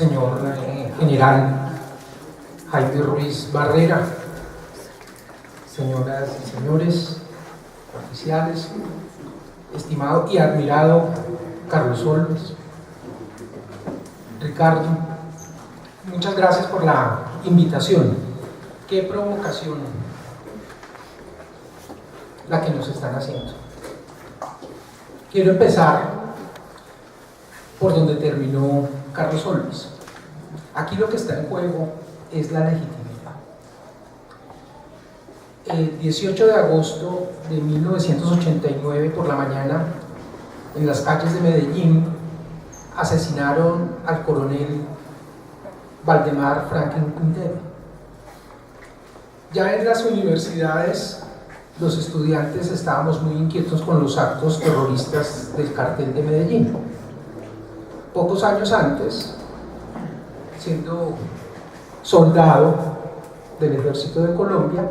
señor general Jaime Ruiz Barrera, señoras y señores oficiales, estimado y admirado Carlos Olmos, Ricardo, muchas gracias por la invitación. Qué provocación la que nos están haciendo. Quiero empezar por donde terminó Carlos Olmos. Aquí lo que está en juego es la legitimidad. El 18 de agosto de 1989 por la mañana, en las calles de Medellín, asesinaron al coronel Valdemar Franklin Quintero. Ya en las universidades, los estudiantes estábamos muy inquietos con los actos terroristas del cartel de Medellín. Pocos años antes, siendo soldado del Ejército de Colombia,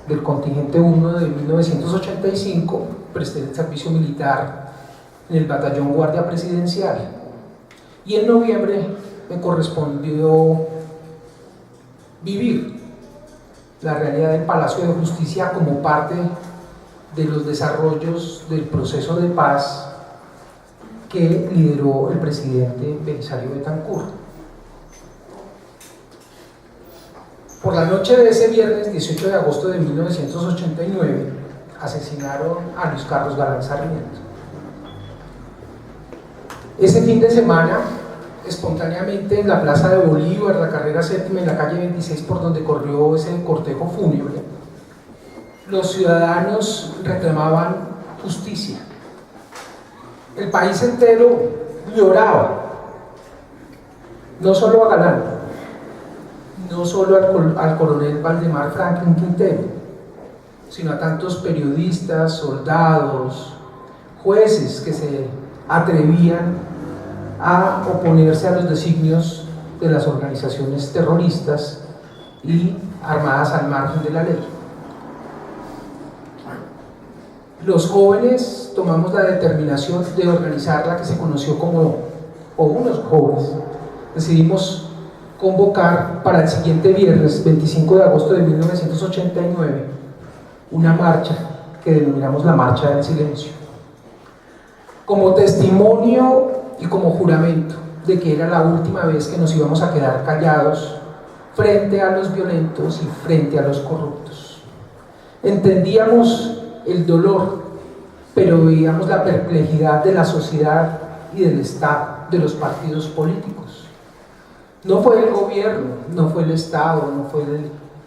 del contingente 1 de 1985, presté el servicio militar en el batallón Guardia Presidencial, y en noviembre me correspondió vivir la realidad del Palacio de Justicia como parte de los desarrollos del proceso de paz que lideró el presidente Belisario Betancur. Por la noche de ese viernes 18 de agosto de 1989 asesinaron a Luis Carlos Galán Sarmiento. Ese fin de semana, espontáneamente en la Plaza de Bolívar, la carrera séptima, en la calle 26 por donde corrió ese cortejo fúnebre, los ciudadanos reclamaban justicia. El país entero lloraba, no solo a Galán, no solo al coronel Valdemar Franklin Quintero, sino a tantos periodistas, soldados, jueces que se atrevían a oponerse a los designios de las organizaciones terroristas y armadas al margen de la ley. Los jóvenes tomamos la determinación de organizar la que se conoció como, o unos jóvenes, decidimos convocar para el siguiente viernes, 25 de agosto de 1989, una marcha que denominamos la Marcha del Silencio, como testimonio y como juramento de que era la última vez que nos íbamos a quedar callados frente a los violentos y frente a los corruptos. Entendíamos el dolor, pero veíamos la perplejidad de la sociedad y del Estado, de los partidos políticos. No fue el gobierno, no fue el Estado, no fue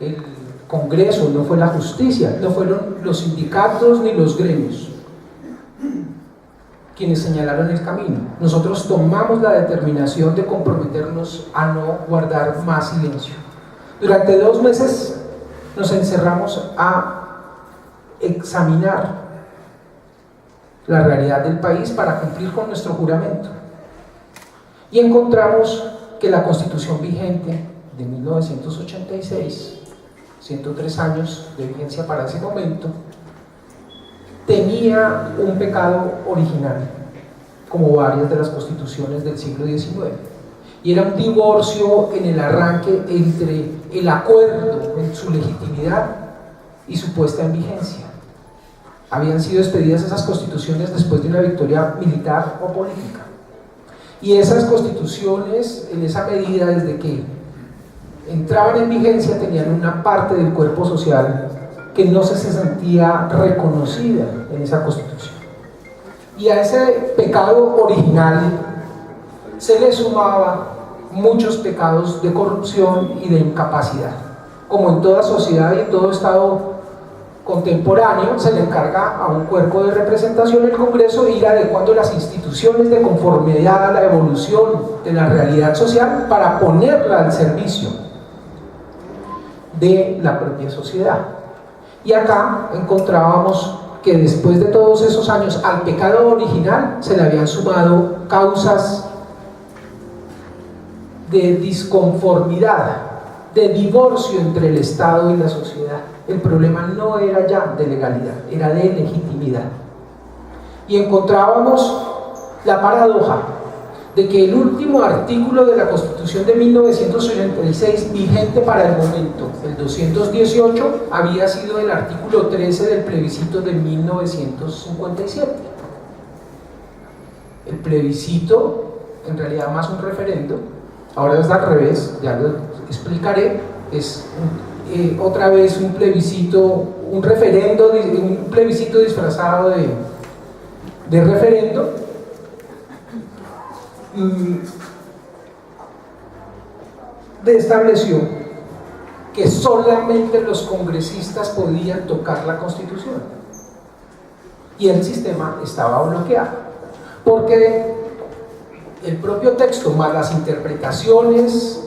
el Congreso, no fue la justicia, no fueron los sindicatos ni los gremios quienes señalaron el camino. Nosotros tomamos la determinación de comprometernos a no guardar más silencio. Durante 2 meses nos encerramos a examinar la realidad del país para cumplir con nuestro juramento, y encontramos que la Constitución vigente de 1986, 103 años de vigencia para ese momento, tenía un pecado original, como varias de las constituciones del siglo XIX, y era un divorcio en el arranque entre el acuerdo en su legitimidad y su puesta en vigencia. Habían sido expedidas esas constituciones después de una victoria militar o política, y esas constituciones, en esa medida, desde que entraban en vigencia, tenían una parte del cuerpo social que no se sentía reconocida en esa constitución, y a ese pecado original se le sumaba muchos pecados de corrupción y de incapacidad. Como en toda sociedad y en todo Estado contemporáneo, se le encarga a un cuerpo de representación, el Congreso, ir adecuando las instituciones de conformidad a la evolución de la realidad social para ponerla al servicio de la propia sociedad. Y acá encontrábamos que después de todos esos años al pecado original se le habían sumado causas de disconformidad, de divorcio entre el Estado y la sociedad. El problema no era ya de legalidad, era de legitimidad. Y encontrábamos la paradoja de que el último artículo de la Constitución de 1986 vigente para el momento, el 218, había sido el artículo 13 del plebiscito de 1957. El plebiscito, en realidad más un referendo, ahora es al revés, ya lo explicaré, es otra vez un plebiscito, un referendo, un plebiscito disfrazado de referendo. Estableció que solamente los congresistas podían tocar la Constitución y el sistema estaba bloqueado porque el propio texto más las interpretaciones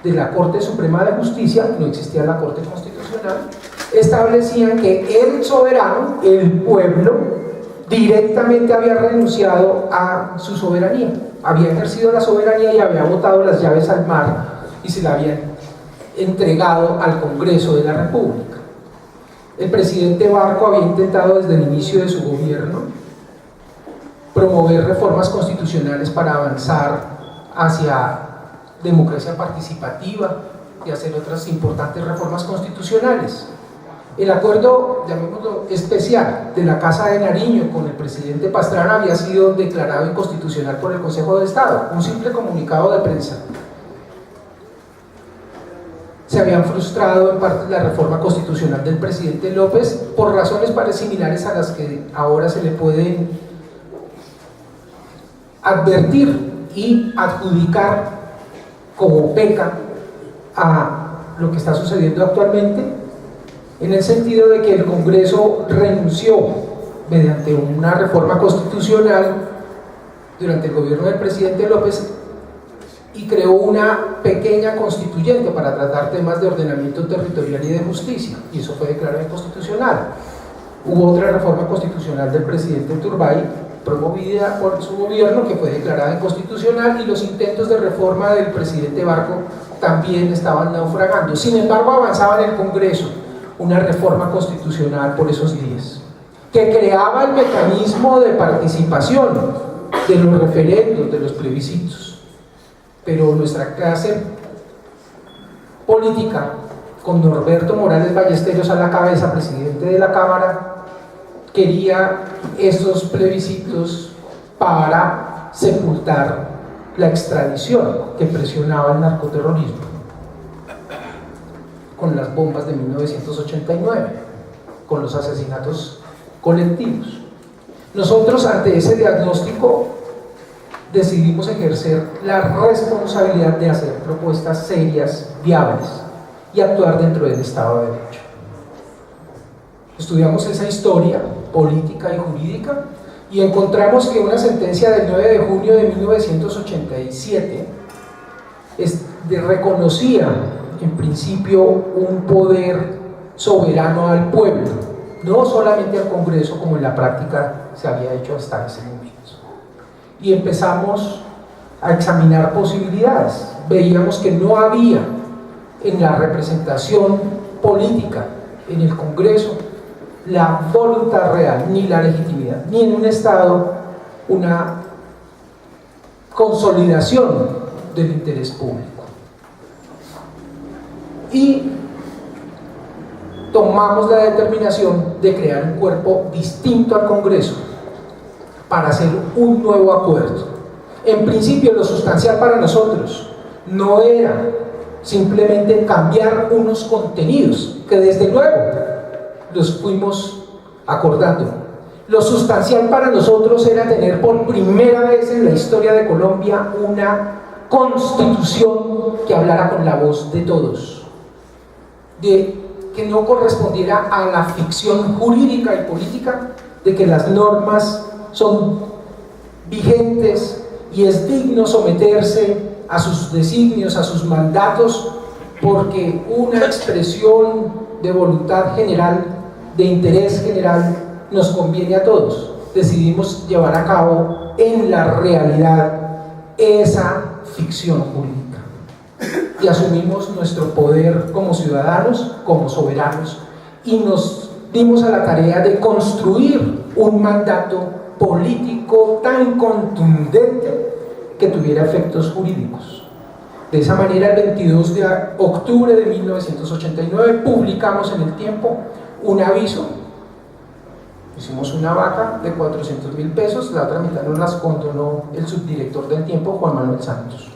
de la Corte Suprema de Justicia, no existía la Corte Constitucional, establecían que el soberano, el pueblo, directamente había renunciado a su soberanía, había ejercido la soberanía y había botado las llaves al mar y se la habían entregado al Congreso de la República. El presidente Barco había intentado desde el inicio de su gobierno promover reformas constitucionales para avanzar hacia democracia participativa y hacer otras importantes reformas constitucionales. El acuerdo, llamémoslo especial, de la Casa de Nariño con el presidente Pastrana había sido declarado inconstitucional por el Consejo de Estado, un simple comunicado de prensa. Se habían frustrado en parte la reforma constitucional del presidente López por razones similares a las que ahora se le pueden advertir y adjudicar como peca a lo que está sucediendo actualmente, en el sentido de que el Congreso renunció mediante una reforma constitucional durante el gobierno del presidente López y creó una pequeña constituyente para tratar temas de ordenamiento territorial y de justicia, y eso fue declarado inconstitucional. Hubo otra reforma constitucional del presidente Turbay promovida por su gobierno que fue declarada inconstitucional, y los intentos de reforma del presidente Barco también estaban naufragando. Sin embargo, avanzaba en el Congreso una reforma constitucional por esos días, que creaba el mecanismo de participación de los referendos, de los plebiscitos. Pero nuestra clase política, con Norberto Morales Ballesteros a la cabeza, presidente de la Cámara, quería esos plebiscitos para sepultar la extradición que presionaba el narcoterrorismo con las bombas de 1989, con los asesinatos colectivos. Nosotros, ante ese diagnóstico, decidimos ejercer la responsabilidad de hacer propuestas serias, viables, y actuar dentro del Estado de Derecho. Estudiamos esa historia política y jurídica y encontramos que una sentencia del 9 de junio de 1987 reconocía en principio un poder soberano al pueblo, no solamente al Congreso como en la práctica se había hecho hasta ese momento. Y empezamos a examinar posibilidades. Veíamos que no había en la representación política, en el Congreso, la voluntad real, ni la legitimidad, ni en un Estado una consolidación del interés público. Y tomamos la determinación de crear un cuerpo distinto al Congreso para hacer un nuevo acuerdo. En principio, lo sustancial para nosotros no era simplemente cambiar unos contenidos, que desde luego los fuimos acordando. Lo sustancial para nosotros era tener por primera vez en la historia de Colombia una constitución que hablara con la voz de todos, que no correspondiera a la ficción jurídica y política de que las normas son vigentes y es digno someterse a sus designios, a sus mandatos, porque una expresión de voluntad general, de interés general, nos conviene a todos. Decidimos llevar a cabo en la realidad esa ficción jurídica y asumimos nuestro poder como ciudadanos, como soberanos, y nos dimos a la tarea de construir un mandato político tan contundente que tuviera efectos jurídicos. De esa manera, el 22 de octubre de 1989 publicamos en El Tiempo un aviso. Hicimos una vaca de 400.000 pesos, la otra mitad nos las condonó el subdirector del Tiempo, Juan Manuel Santos.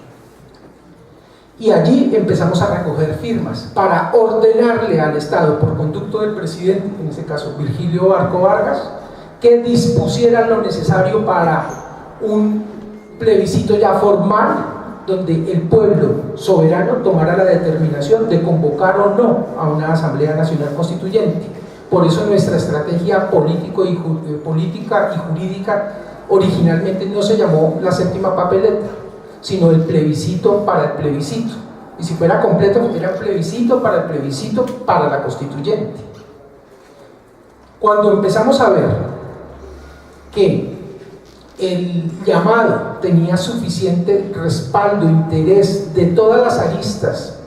Y allí empezamos a recoger firmas para ordenarle al Estado, por conducto del presidente, en ese caso Virgilio Barco Vargas, que dispusieran lo necesario para un plebiscito ya formal, donde el pueblo soberano tomara la determinación de convocar o no a una Asamblea Nacional Constituyente. Por eso nuestra estrategia política y jurídica originalmente no se llamó la séptima papeleta, sino el plebiscito para el plebiscito. Y si fuera completo, era plebiscito para la constituyente. Cuando empezamos a ver que el llamado tenía suficiente respaldo, interés de todas las aristas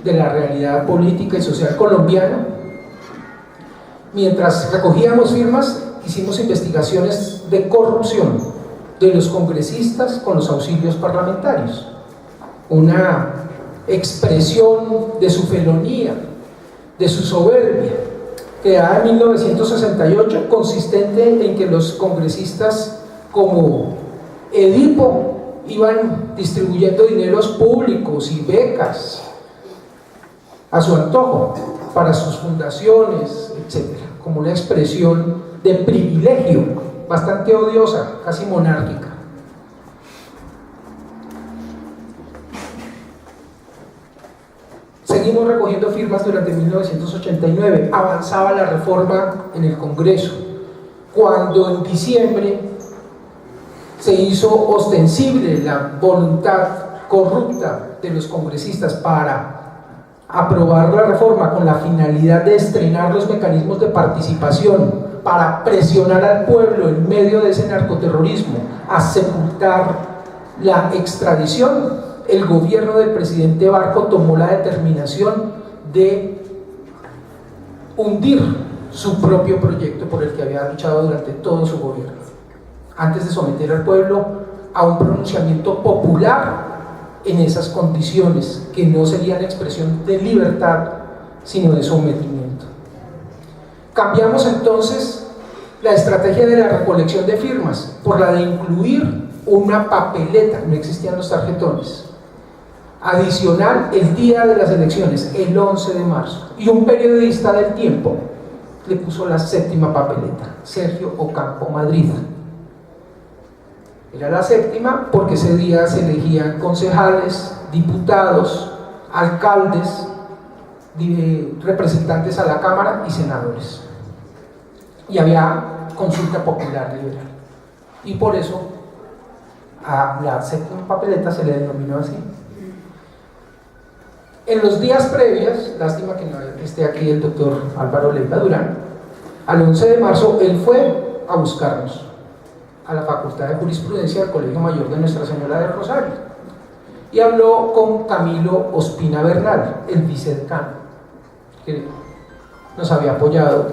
de la realidad política y social colombiana, mientras recogíamos firmas, hicimos investigaciones de corrupción de los congresistas con los auxilios parlamentarios, una expresión de su felonía, de su soberbia, creada en 1968, consistente en que los congresistas como Edipo iban distribuyendo dineros públicos y becas a su antojo para sus fundaciones, etc., como una expresión de privilegio bastante odiosa, casi monárquica. Seguimos recogiendo firmas durante 1989, avanzaba la reforma en el Congreso, cuando en diciembre se hizo ostensible la voluntad corrupta de los congresistas para aprobar la reforma con la finalidad de estrenar los mecanismos de participación para presionar al pueblo en medio de ese narcoterrorismo a sepultar la extradición. El gobierno del presidente Barco tomó la determinación de hundir su propio proyecto por el que había luchado durante todo su gobierno, antes de someter al pueblo a un pronunciamiento popular en esas condiciones que no serían expresión de libertad, sino de sometimiento. Cambiamos entonces la estrategia de la recolección de firmas por la de incluir una papeleta, no existían los tarjetones, adicional el día de las elecciones, el 11 de marzo, y un periodista del Tiempo le puso la séptima papeleta, Sergio Ocampo Madrid. Era la séptima porque ese día se elegían concejales, diputados, alcaldes, representantes a la Cámara y senadores. Y había consulta popular liberal. Y por eso a la séptima papeleta se le denominó así. En los días previos, lástima que no esté aquí el doctor Álvaro Leiva Durán, al 11 de marzo él fue a buscarnos a la Facultad de Jurisprudencia del Colegio Mayor de Nuestra Señora del Rosario y habló con Camilo Ospina Bernal, el vicedecano, que nos había apoyado,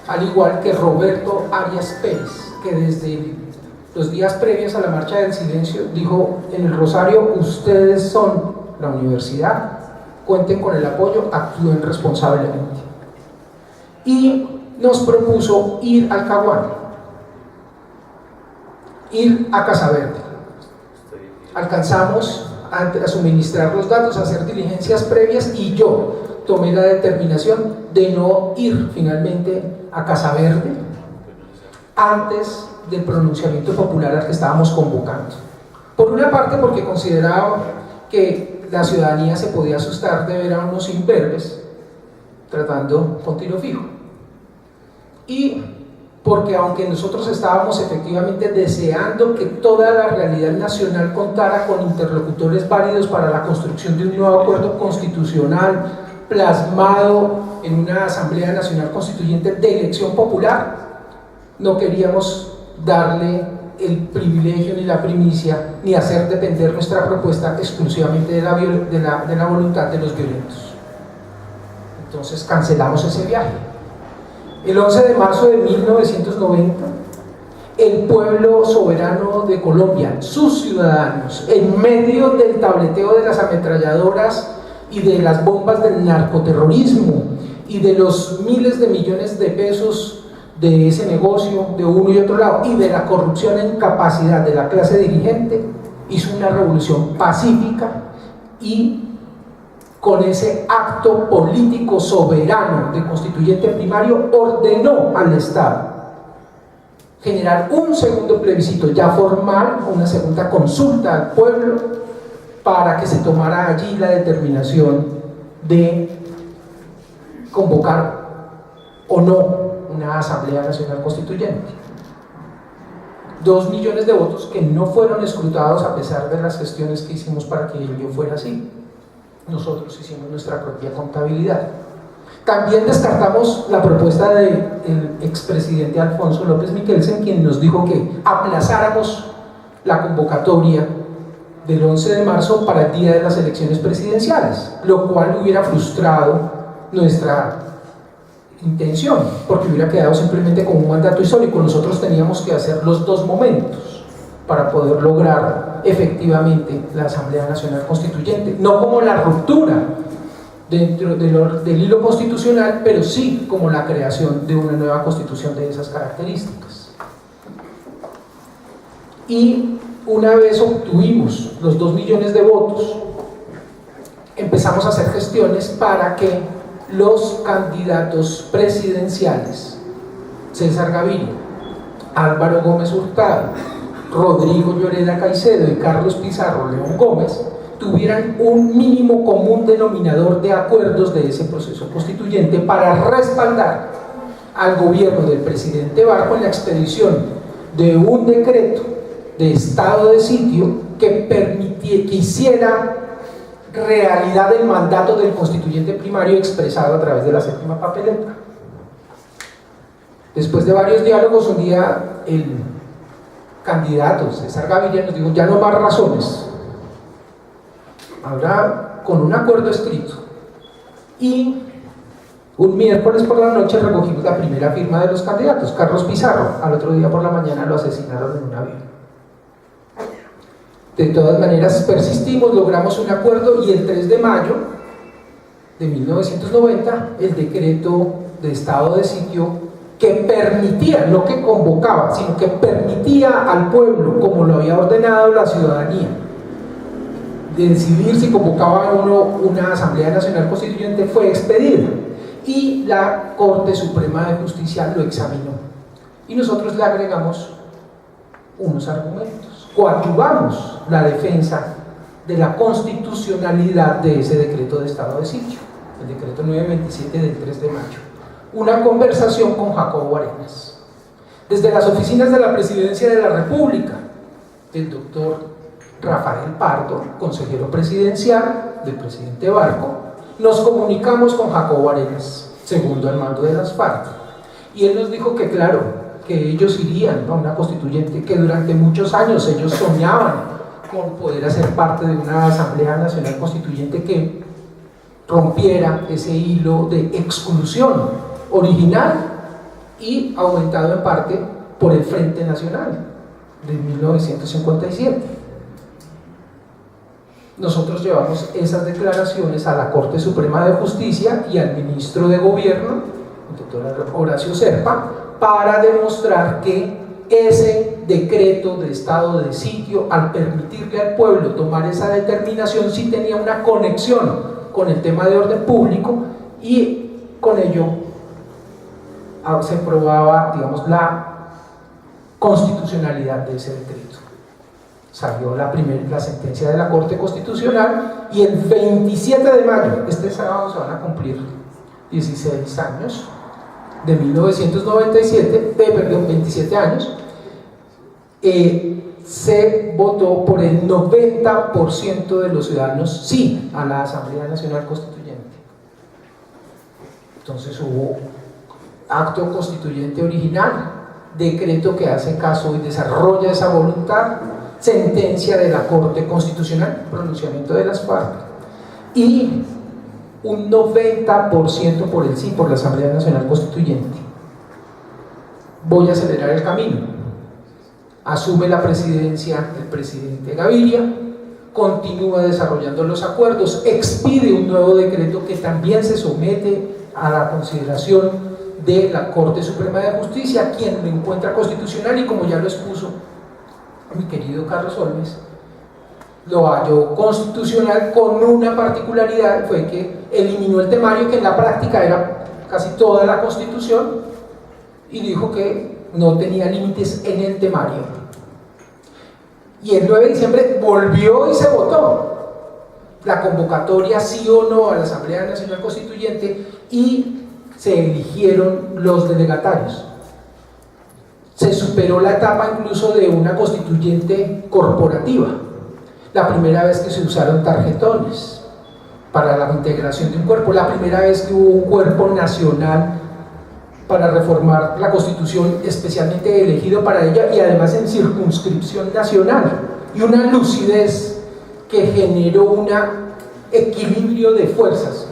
al igual que Roberto Arias Pérez, que desde los días previos a la Marcha del Silencio dijo: en el Rosario ustedes son la universidad, cuenten con el apoyo, actúen responsablemente. Y nos propuso ir al Caguán, ir a Casa Verde. Alcanzamos a suministrar los datos, a hacer diligencias previas, y yo tomé la determinación de no ir finalmente a Casa Verde antes del pronunciamiento popular al que estábamos convocando. Por una parte, porque consideraba que la ciudadanía se podía asustar de ver a unos imberbes tratando con tiro fijo, y porque aunque nosotros estábamos efectivamente deseando que toda la realidad nacional contara con interlocutores válidos para la construcción de un nuevo acuerdo constitucional plasmado en una Asamblea Nacional Constituyente de elección popular, no queríamos darle el privilegio ni la primicia, ni hacer depender nuestra propuesta exclusivamente de la voluntad de los violentos. Entonces cancelamos ese viaje. El 11 de marzo de 1990 el pueblo soberano de Colombia, sus ciudadanos, en medio del tableteo de las ametralladoras y de las bombas del narcoterrorismo y de los miles de millones de pesos de ese negocio de uno y otro lado y de la corrupción e incapacidad de la clase dirigente, hizo una revolución pacífica y con ese acto político soberano de constituyente primario ordenó al Estado generar un segundo plebiscito ya formal, una segunda consulta al pueblo para que se tomara allí la determinación de convocar o no una Asamblea Nacional Constituyente. 2 millones de votos que no fueron escrutados a pesar de las gestiones que hicimos para que ello fuera así. Nosotros hicimos nuestra propia contabilidad. También descartamos la propuesta del expresidente Alfonso López Michelsen, quien nos dijo que aplazáramos la convocatoria del 11 de marzo para el día de las elecciones presidenciales, lo cual hubiera frustrado nuestra intención, porque hubiera quedado simplemente como un mandato histórico. Nosotros teníamos que hacer los 2 momentos para poder lograr efectivamente la Asamblea Nacional Constituyente, no como la ruptura dentro del hilo constitucional, pero sí como la creación de una nueva constitución de esas características. Y una vez obtuvimos los 2 millones de votos, empezamos a hacer gestiones para que los candidatos presidenciales, César Gaviria, Álvaro Gómez Hurtado, Rodrigo Lloreda Caicedo y Carlos Pizarro León Gómez, tuvieran un mínimo común denominador de acuerdos de ese proceso constituyente para respaldar al gobierno del presidente Barco en la expedición de un decreto de estado de sitio que hiciera realidad el mandato del constituyente primario expresado a través de la 7ª papeleta. Después de varios diálogos, un día el candidato César Gaviria nos dijo: ya no más razones, ahora con un acuerdo escrito. Y un miércoles por la noche recogimos la primera firma de los candidatos. Carlos Pizarro, al otro día por la mañana lo asesinaron en un avión. De todas maneras persistimos, logramos un acuerdo y el 3 de mayo de 1990 el decreto de estado de sitio, que permitía, no que convocaba, sino que permitía al pueblo, como lo había ordenado la ciudadanía, de decidir si convocaba o no una Asamblea Nacional Constituyente, fue expedido y la Corte Suprema de Justicia lo examinó y nosotros le agregamos unos argumentos, coadyuvamos la defensa de la constitucionalidad de ese decreto de estado de sitio, el decreto 927 del 3 de mayo. Una conversación con Jacobo Arenas desde las oficinas de la Presidencia de la República, del doctor Rafael Pardo, consejero presidencial del presidente Barco. Nos comunicamos con Jacobo Arenas, segundo al mando de las FARC, y él nos dijo que claro, que ellos irían a una constituyente, que durante muchos años ellos soñaban con poder hacer parte de una Asamblea Nacional Constituyente que rompiera ese hilo de exclusión original y aumentado en parte por el Frente Nacional de 1957. Nosotros llevamos esas declaraciones a la Corte Suprema de Justicia y al ministro de Gobierno, el doctor Horacio Serpa, para demostrar que ese decreto de estado de sitio, al permitirle al pueblo tomar esa determinación, sí tenía una conexión con el tema de orden público y con ello se probaba, digamos, la constitucionalidad de ese decreto. Salió la sentencia de la Corte Constitucional y el 27 de mayo, este sábado, se van a cumplir 16 años de 1997, 27 años, se votó por el 90% de los ciudadanos sí a la Asamblea Nacional Constituyente. Entonces hubo acto constituyente original, decreto que hace caso y desarrolla esa voluntad, sentencia de la Corte Constitucional, pronunciamiento de las FARC, y un 90% por el sí, por la Asamblea Nacional Constituyente. Voy a acelerar el camino. asume la presidencia el presidente Gaviria, continúa desarrollando los acuerdos, expide un nuevo decreto que también se somete a la consideración de la Corte Suprema de Justicia, quien lo encuentra constitucional y, como ya lo expuso mi querido Carlos Olmes, lo halló constitucional con una particularidad, fue que eliminó el temario, que en la práctica era casi toda la Constitución, y dijo que no tenía límites en el temario. Y el 9 de diciembre volvió y se votó la convocatoria sí o no a la Asamblea Nacional Constituyente y se eligieron los delegatarios. Se superó la etapa incluso de una constituyente corporativa, la primera vez que se usaron tarjetones para la integración de un cuerpo, la primera vez que hubo un cuerpo nacional para reformar la Constitución especialmente elegido para ella, y además en circunscripción nacional, y una lucidez que generó un equilibrio de fuerzas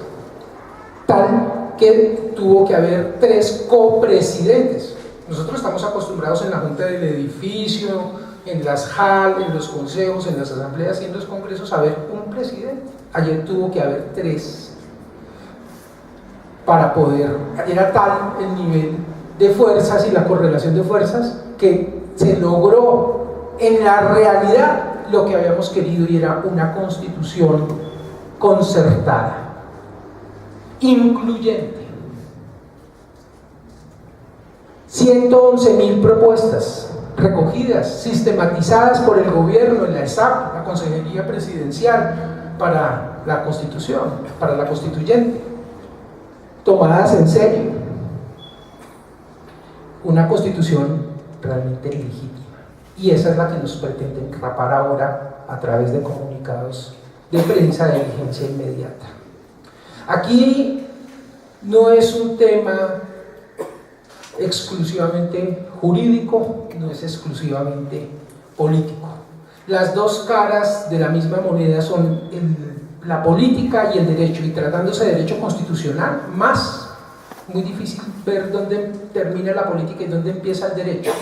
tal que tuvo que haber 3 copresidentes. Nosotros estamos acostumbrados en la Junta del Edificio, en las JAL, en los consejos, en las asambleas y en los congresos a ver un presidente. Ayer tuvo que haber 3 para poder, era tal el nivel de fuerzas y la correlación de fuerzas que se logró en la realidad lo que habíamos querido, y era una constitución concertada, incluyente. 111.000 propuestas recogidas, sistematizadas por el gobierno en la ESAP, la Consejería Presidencial, para la Constitución, para la constituyente, tomadas en serio. Una constitución realmente legítima, y esa es la que nos pretenden rapar ahora a través de comunicados de prensa de vigencia inmediata. Aquí no es un tema exclusivamente jurídico, no es exclusivamente político. Las dos caras de la misma moneda son la política y el derecho, y tratándose de derecho constitucional, más muy difícil ver dónde termina la política y dónde empieza el derecho,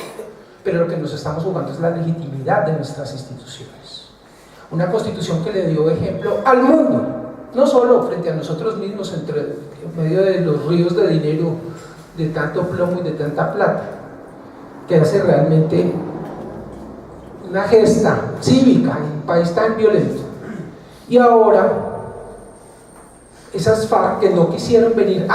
pero lo que nos estamos jugando es la legitimidad de nuestras instituciones. Una constitución que le dio ejemplo al mundo, no solo frente a nosotros mismos, en medio de los ríos de dinero, de tanto plomo y de tanta plata, que hace realmente una gesta cívica en un país tan violento. Y ahora esas FARC que no quisieron venir,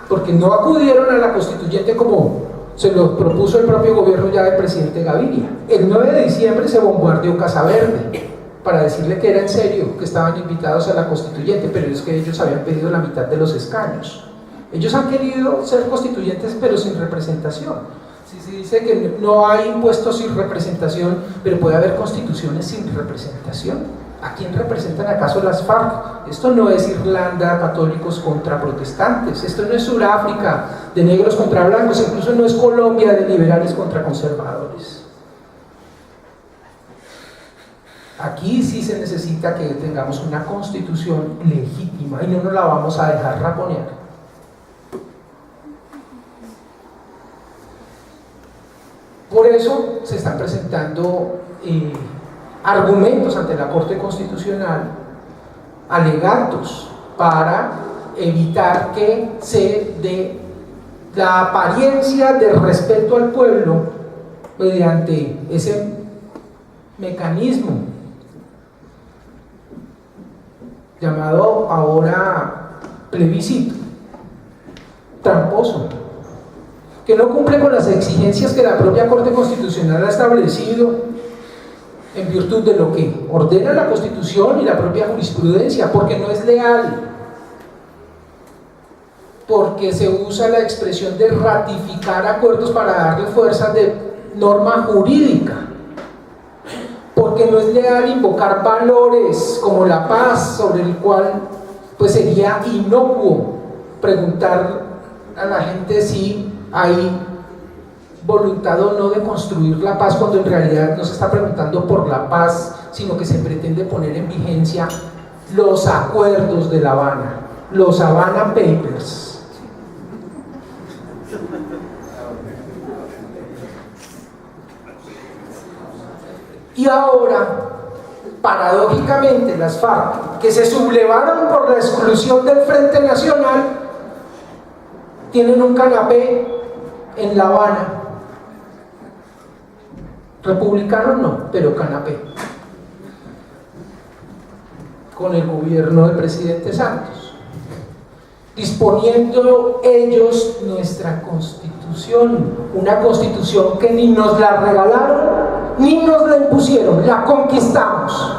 porque no acudieron a la constituyente como se lo propuso el propio gobierno ya del presidente Gaviria. El 9 de diciembre se bombardeó Casa Verde para decirle que era en serio, que estaban invitados a la constituyente, pero es que ellos habían pedido la mitad de los escaños. Ellos han querido ser constituyentes pero sin representación. Si se dice que no hay impuestos sin representación, pero puede haber constituciones sin representación. ¿A quién representan acaso las FARC? Esto no es Irlanda, católicos contra protestantes, esto no es Sudáfrica, de negros contra blancos, incluso no es Colombia, de liberales contra conservadores. Aquí sí se necesita que tengamos una constitución legítima y no nos la vamos a dejar raponear. Por eso se están presentando argumentos ante la Corte Constitucional, alegatos para evitar que se dé la apariencia de respeto al pueblo mediante ese mecanismo llamado ahora plebiscito, tramposo, que no cumple con las exigencias que la propia Corte Constitucional ha establecido en virtud de lo que ordena la Constitución y la propia jurisprudencia, porque no es leal, porque se usa la expresión de ratificar acuerdos para darle fuerza de norma jurídica, porque no es leal invocar valores como la paz, sobre el cual pues sería inocuo preguntar a la gente si hay voluntad o no de construir la paz, cuando en realidad no se está preguntando por la paz, sino que se pretende poner en vigencia los acuerdos de La Habana, los Havana Papers. Y ahora, paradójicamente, las FARC, que se sublevaron por la exclusión del Frente Nacional, tienen un canapé en La Habana. Republicanos no, pero canapé. Con el gobierno del presidente Santos, disponiendo ellos nuestra constitución, una constitución que ni nos la regalaron ni nos la impusieron, la conquistamos,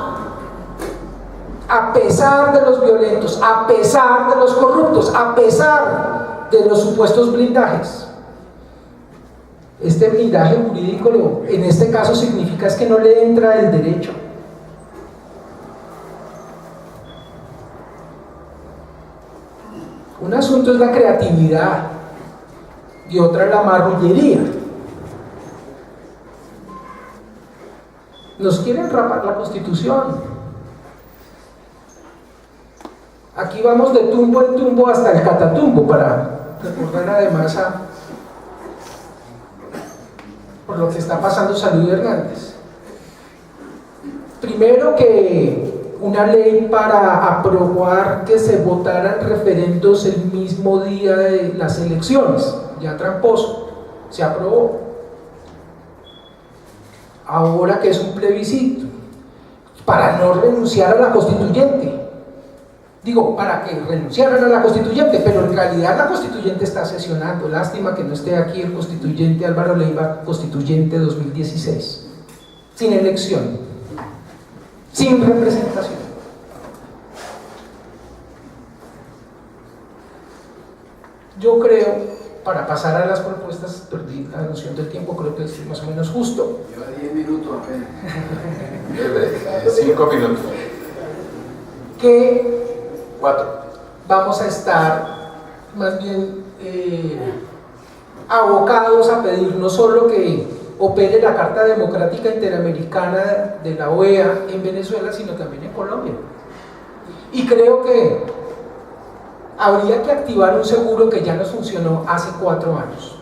a pesar de los violentos, a pesar de los corruptos, a pesar de los supuestos blindajes. Este blindaje jurídico en este caso significa es que no le entra el derecho. Un asunto es la creatividad y otra es la marrullería. Nos quieren rapar la Constitución. Aquí vamos de tumbo en tumbo hasta el catatumbo, para recordar además por lo que está pasando Salud Hernández. Primero, que una ley para aprobar que se votaran referendos el mismo día de las elecciones, ya tramposo, se aprobó. Ahora que es un plebiscito, para no renunciar a la constituyente. Digo, para que renunciaran a la constituyente, pero en realidad la constituyente está sesionando. Lástima que no esté aquí el constituyente Álvaro Leiva, constituyente 2016, sin elección, sin representación. Yo creo, para pasar a las propuestas, perdí la noción del tiempo, creo que es más o menos justo. Lleva 10 minutos apenas. 5 minutos. Que 4. vamos a estar más bien abocados a pedir no solo que opere la Carta Democrática Interamericana de la OEA en Venezuela, sino también en Colombia. Y creo que habría que activar un seguro que ya nos funcionó hace 4 años.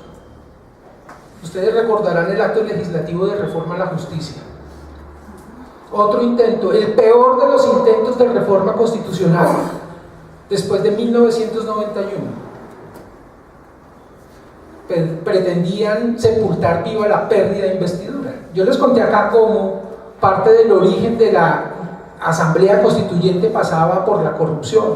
Ustedes recordarán el acto legislativo de reforma a la justicia. Otro intento, el peor de los intentos de reforma constitucional, después de 1991. Pretendían sepultar viva la pérdida de investidura. Yo les conté acá cómo parte del origen de la Asamblea Constituyente pasaba por la corrupción,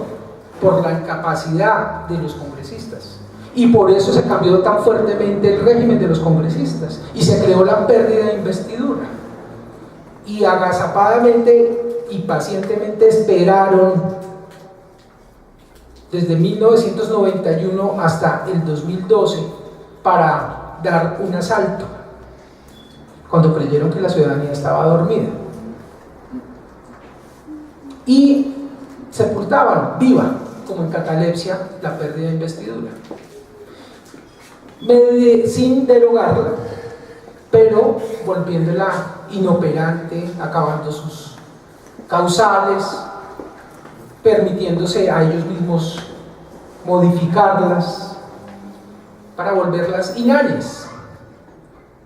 por la incapacidad de los congresistas, y por eso se cambió tan fuertemente el régimen de los congresistas y se creó la pérdida de investidura, y agazapadamente y pacientemente esperaron desde 1991 hasta el 2012 para dar un asalto, cuando creyeron que la ciudadanía estaba dormida, y sepultaban viva, como en catalepsia, la pérdida de investidura, sin derogarla, pero volviéndola inoperante, acabando sus causales, permitiéndose a ellos mismos modificarlas para volverlas inhánimes.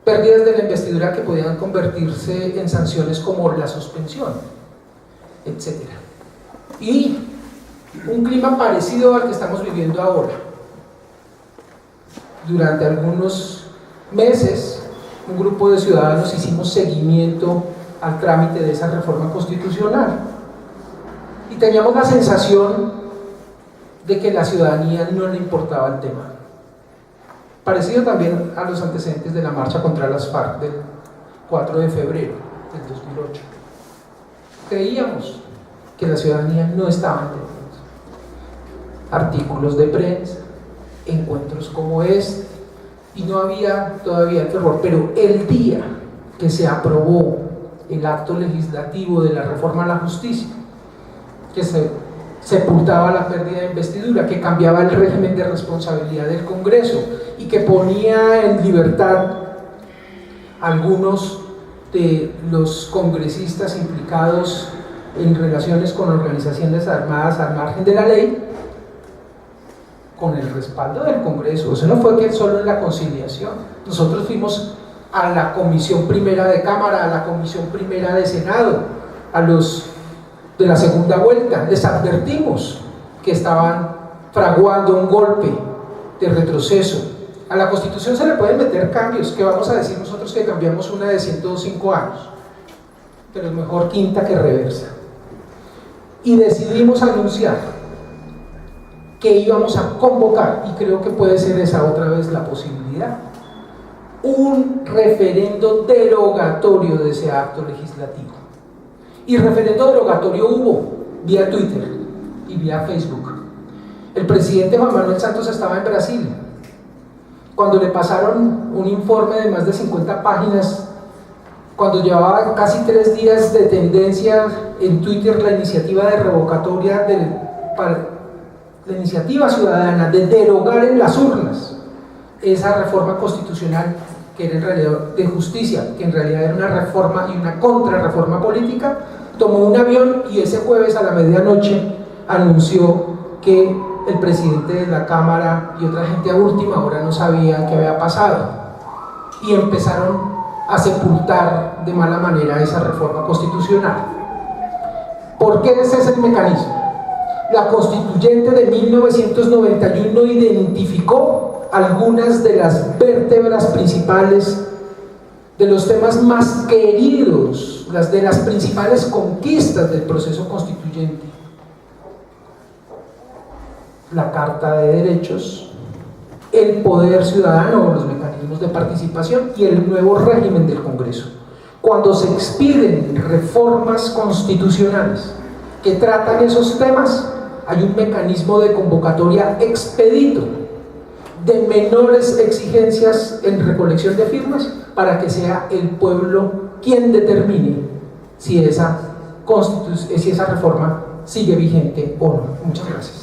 Pérdidas de la investidura que podían convertirse en sanciones como la suspensión, etc. Y un clima parecido al que estamos viviendo ahora. Durante algunos meses, un grupo de ciudadanos hicimos seguimiento al trámite de esa reforma constitucional y teníamos la sensación de que la ciudadanía no le importaba el tema. Parecido también a los antecedentes de la marcha contra las FARC del 4 de febrero del 2008. Creíamos que la ciudadanía no estaba entendiendo. Artículos de prensa, encuentros como este, y no había todavía terror, pero el día que se aprobó el acto legislativo de la reforma a la justicia, que se sepultaba la pérdida de investidura, que cambiaba el régimen de responsabilidad del Congreso y que ponía en libertad a algunos de los congresistas implicados en relaciones con organizaciones armadas al margen de la ley, con el respaldo del Congreso. Eso no fue que solo en la conciliación. Nosotros fuimos a la Comisión Primera de Cámara, a la Comisión Primera de Senado, a los de la segunda vuelta. Les advertimos que estaban fraguando un golpe de retroceso. A la Constitución se le pueden meter cambios, que vamos a decir nosotros que cambiamos una de 105 años, pero es mejor quinta que reversa. Y decidimos anunciar que íbamos a convocar, y creo que puede ser esa otra vez la posibilidad, un referendo derogatorio de ese acto legislativo. Y referendo derogatorio hubo vía Twitter y vía Facebook. El presidente Juan Manuel Santos estaba en Brasil. Cuando le pasaron un informe de más de 50 páginas, cuando llevaba casi 3 días de tendencia en Twitter la iniciativa de revocatoria la iniciativa ciudadana de derogar en las urnas esa reforma constitucional que era en realidad de justicia, que en realidad era una reforma y una contrarreforma política, tomó un avión y ese jueves a la medianoche anunció que el presidente de la Cámara y otra gente a última hora no sabía qué había pasado y empezaron a sepultar de mala manera esa reforma constitucional. ¿Por qué ese es el mecanismo? La constituyente de 1991 identificó algunas de las vértebras principales de los temas más queridos, de las principales conquistas del proceso constituyente: la Carta de Derechos, el poder ciudadano, los mecanismos de participación y el nuevo régimen del Congreso. Cuando se expiden reformas constitucionales que tratan esos temas, hay un mecanismo de convocatoria expedito de menores exigencias en recolección de firmas para que sea el pueblo quien determine si esa reforma sigue vigente o no. Muchas gracias.